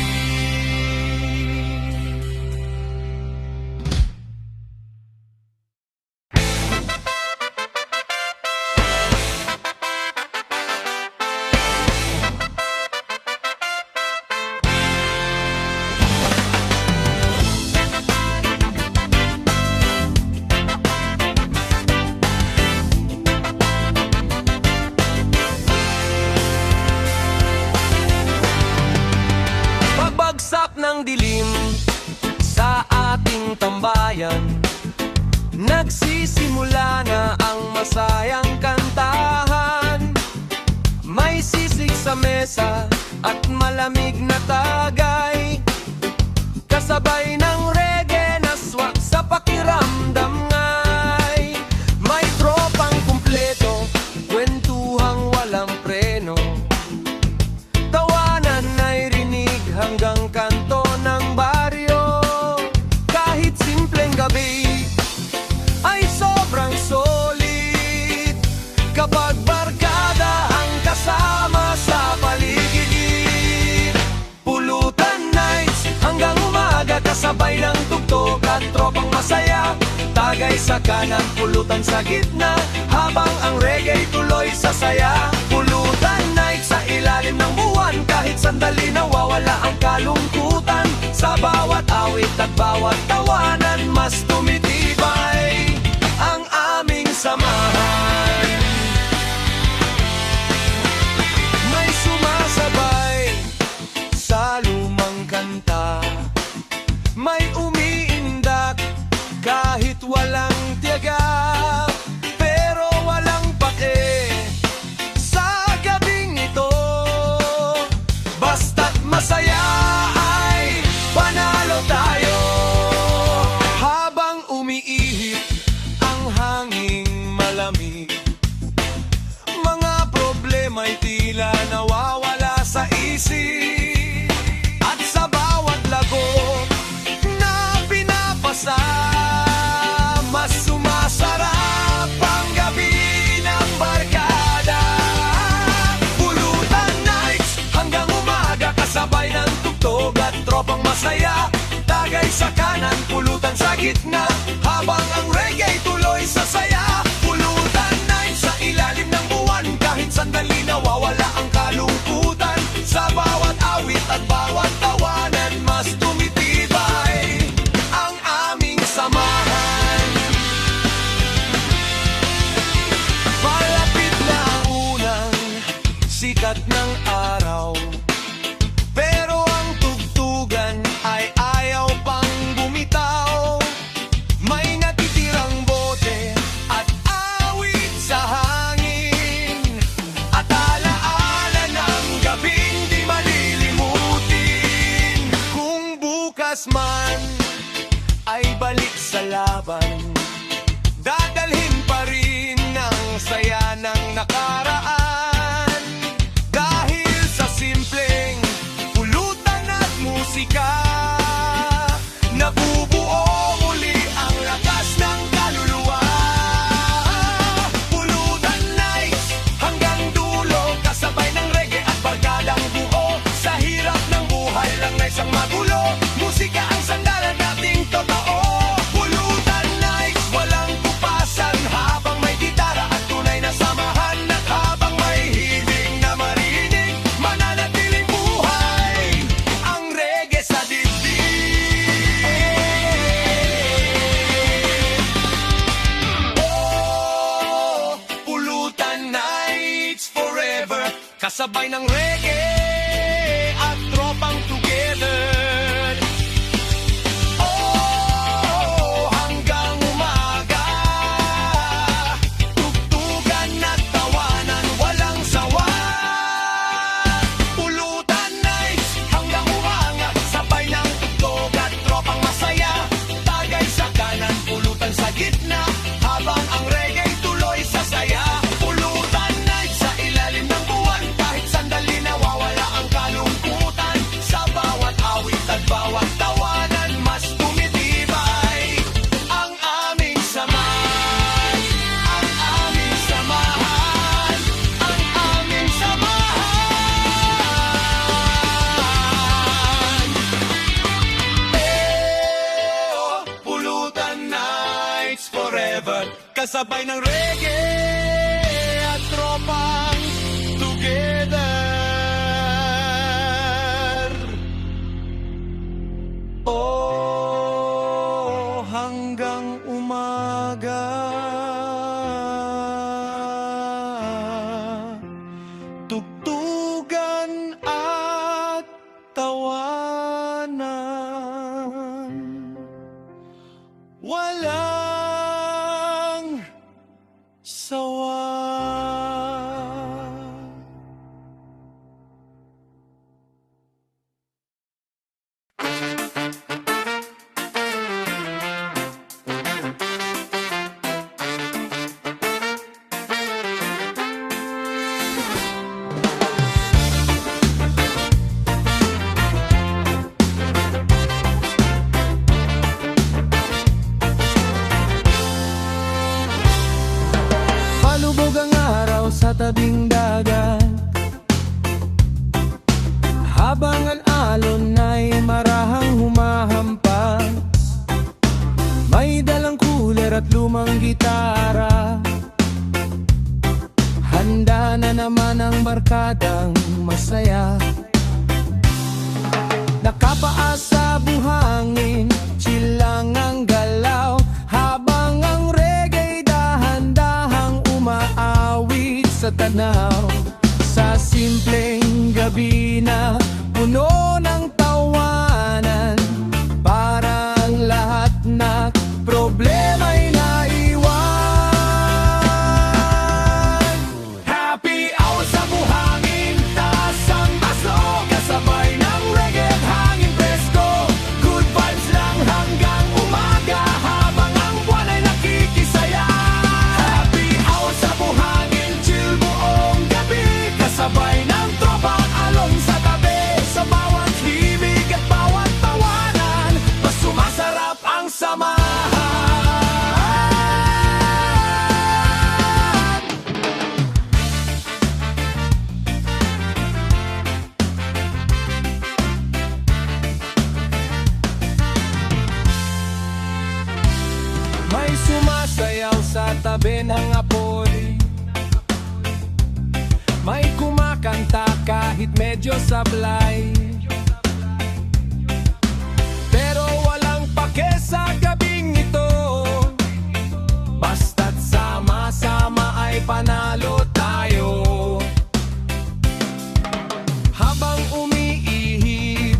Pagbagsak ng dilim sa ating tambayan, nagsisimula na ang masayang kantahan. May sisig sa mesa at malamig na tagay, kasabay ng reggae na swak sa pakiramdam ngay. May tropang kumpleto, kwentuhang walang preno, tawanan ay rinig hanggang kanto ng baryo. Kahit simpleng gabi ay sobrang solid kapag barkada ang kasama sa paligid. Pulutan nights hanggang umaga, kasabay ng tugtog at tropang masaya. Tagay sa kanan, pulutan sa gitna, habang ang reggae tuloy sa saya. Pulutan nights sa ilalim ng buwan, kahit sandali nawawala ang kalungkutan. Sa bawat awit at bawat tawanan, mas tumitibay ang aming samahan. May sumasabay sa lumang kanta, may umiindak kahit walang tiyaga, pero walang pake sa gabing ito. Basta't masaya ay panalo tayo, habang umiihip ang hanging malamig. Mga problema'y tila nawawala sa isip, at sa bawat lago na pinapasa, mas sumasarap ang gabi ng barkada. Pulutan nights hanggang umaga, kasabay ng tugtog at tropang masaya. Tagay sa kanan, pulutan sa gitna, habang ang reggae tuloy sa saya. Pulutan nights sa ilalim ng buwan, kahit sandali nawawala ang kalungkutan. Sa bawat awit at bawat tawanan, mas tumitibay ang oras man ay balik sa laban, dadalhin pa rin ang saya ng nakaraan. Dahil sa simpleng pulutan at musika, nabubuo muli ang lakas ng kaluluwa. Pulutan Nights hanggang dulo, kasabay ng reggae at barkadang buo. Sa hirap ng buhay lang na isang magulo, musika ang sandalan nating totoo. Pulutan Nights, walang kupasan, habang may gitara at tunay na samahan. At habang may hiling na marinig, mananatiling buhay ang reggae sa dibdib. Oh, Pulutan Nights forever, kasabay ng reggae at tropang together. Oh, hanggang umaga, tugtugan at tawanan, walang sawa. Pulutan Nights hanggang umaga, sabay ng tugtog at tropang masaya. Tagay sa kanan, pulutan sa gitna, habang ang reggae tuloy sa saya. Pulutan Nights sa ilalim ng buwan, kahit sandali nawawala ang kalungkutan. Sa bawat awit at bawat tawanan, mas tumitibay ang aming samahan. Ang aming samahan. Ang aming samahan. Oh, Pulutan Nights forever, kasabay ng reggae at tropang together. Oh, hanggang umaga, tugtugan at tawanan, walang sawa. Palubog ang araw sa tabing dagat, habang ang alon ay marahang humahampas. May dalang cooler at lumang gitara, handa na naman ang barkadang masaya. Nakapaas sa buhangin, chill lang ang galaw, habang ang reggae dahan-dahang umaawit sa tanaw. Sa simpleng gabi na puno ng tawanan, parang lahat na problema'y naiwan. Happy hour sa buhangin, taas ang baso, kasabay ng reggae at hangin presko. Good vibes lang hanggang umaga, habang ang buwan ay nakikisaya. Happy hour sa buhangin, chill buong gabi, kasabay ng tropa alon sa tabi. Sa bawat himig at bawat tawanan, mas sumasarap ang samahan. May sumasayaw sa tabi ng apoy, may kumakanta kahit medyo sablay, pero walang pake sa gabing ito. Basta't sama-sama ay panalo tayo. Habang umiihip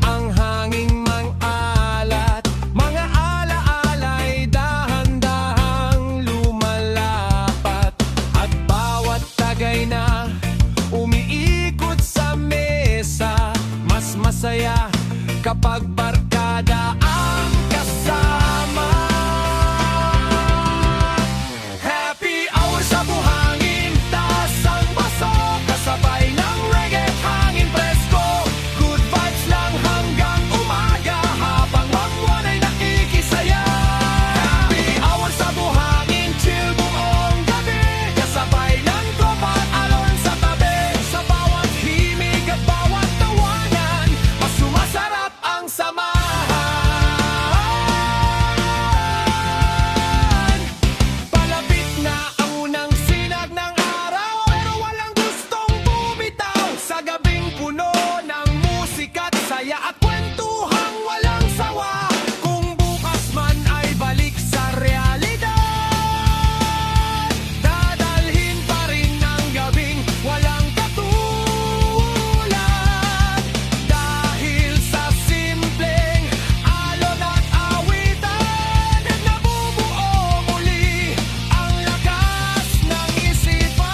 ang hanging mang-alat, mga alaala'y dahan-dahang lumalapat, at bawat tagay na umiikot sa mesa, mas masaya kapag barkada barkada ang kasama. Happy hour sa buhangin, taas ang baso, kasabay ng reggae at hangin presko. Good vibes lang hanggang umaga, habang magwan ay nakikisaya. Happy hour sa buhangin, chill buong gabi, kasabay ng tropa at alon sa tabi. Sa bawat himig at bawat tawanan, mas sumasarap ang samahan. Palapit na ang unang sinag ng araw, pero walang gustong bumitaw. Sa gabing puno ng musika at saya at kwentuhang walang sawa. Kung bukas man ay balik sa realidad, dadalhin pa rin ang gabing walang katulad. Dahil sa simpleng alon at awitan, nabubuo muli ang lakas ng isipan.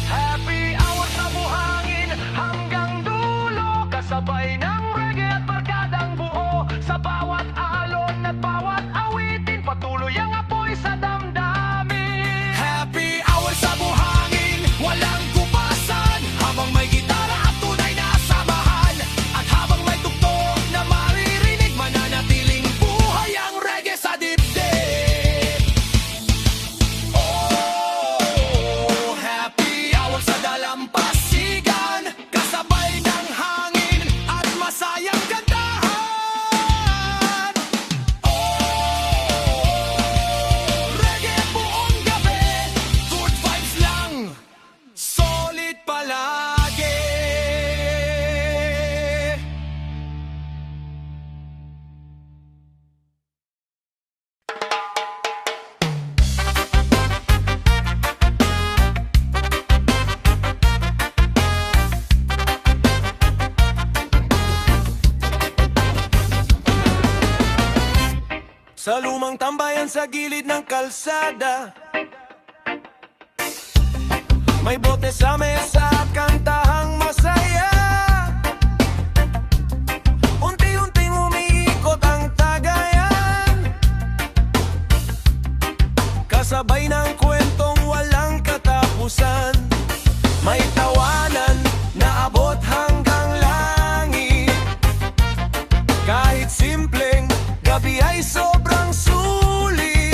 Happy hour sa buhangin hanggang dulo, kasabay ng reggae at barkadang buo. Sa bawat alon at bawat awitin, patuloy ang apoy sa damdamin. Happy hour sa buhangin, walang kupasan, habang may gitara at tunay na samahan. At habang may tugtog na maririnig, mananatiling buhay ang reggae sa dibdib. Oh, happy hour sa dalampasigan, kasabay ng hangin at masayang gandahan. Oh, reggae buong gabi, good vibes lang, solid palagi. Sa lumang tambayan sa gilid ng kalsada, may bote sa mesa at kantahang masaya. Unti-unting umiikot ang tagayan, kasabay ng kwentong walang katapusan. May tawanan na abot hanggang langit, kahit simpleng gabi ay sobrang sulit.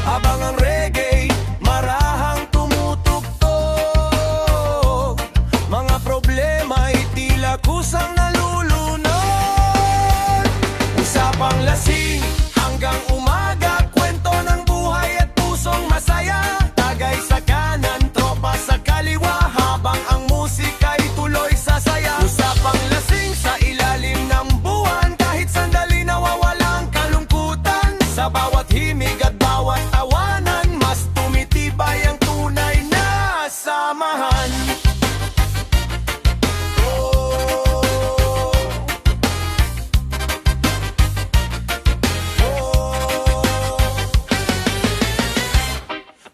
Habang ang reggae marahang tumutugtog, mga problema'y tila kusang nalulunod. Usapang lasing hanggang umaga, kwento ng buhay at pusong masaya. Tagay sa kanan, tropa sa kaliwa, habang ang musika'y tuloy sa saya. Usapang lasing sa ilalim ng buwan, kahit sandali nawawalang kalungkutan. Sa bawat himig at bawat tawanan, mas tumitibay ang tunay na samahan. Oh, oh.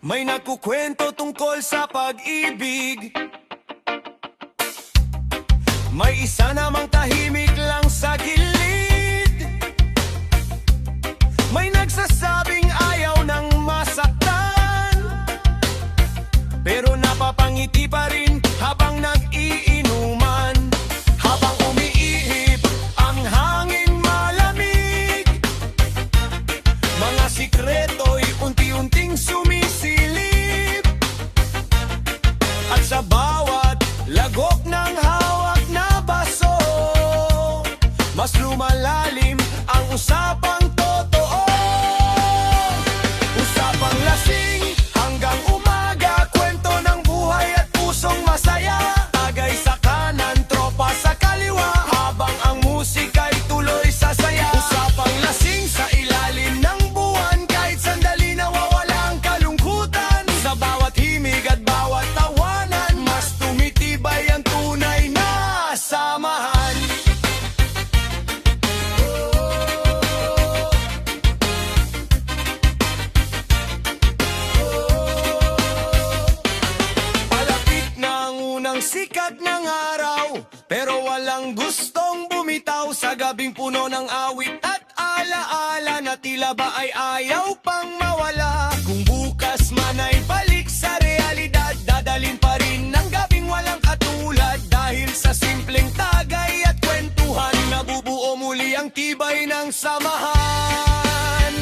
May nagkukwento tungkol sa pag-ibig, may isa namang tahimik lang sa gilid. May nagsasabing ayaw nang masaktan, pero napapangiti pa rin habang nag-iinuman. Habang umiihip ang hangin malamig, mga sikreto'y unti-unting sumisilip. At sa bawat lagok ng hawak na baso, pero walang gustong bumitaw sa gabing puno ng awit at alaala na tila ba ay ayaw pang mawala. Kung bukas man ay balik sa realidad, dadalin pa rin ng gabing walang katulad. Dahil sa simpleng tagay at kwentuhan, nabubuo muli ang tibay ng samahan.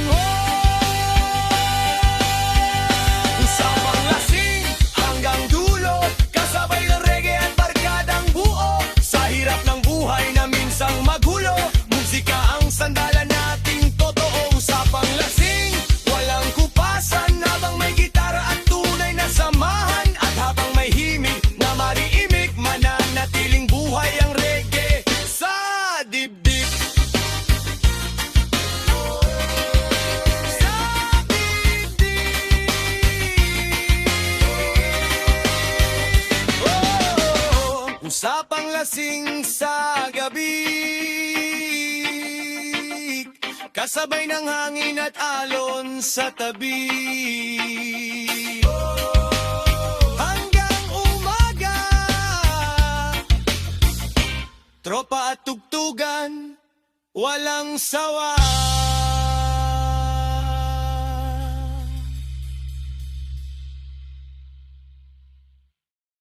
Usapang lasing hanggang dulo, kasabay ng reggae at barkadang buo. Sa hirap ng buhay na minsang magulo, musika ang sandalan nating totoo. Usapang lasing, walang kupasan, habang may gitara at tunay na samahan. At habang may himig na mariimik, mananatiling buhay ang reggae sa dibdib. Sa dibdib. Usapang lasing sa gabi, kasabay ng hangin at alon sa tabi. Hanggang umaga, tropa at tugtugan, walang sawa.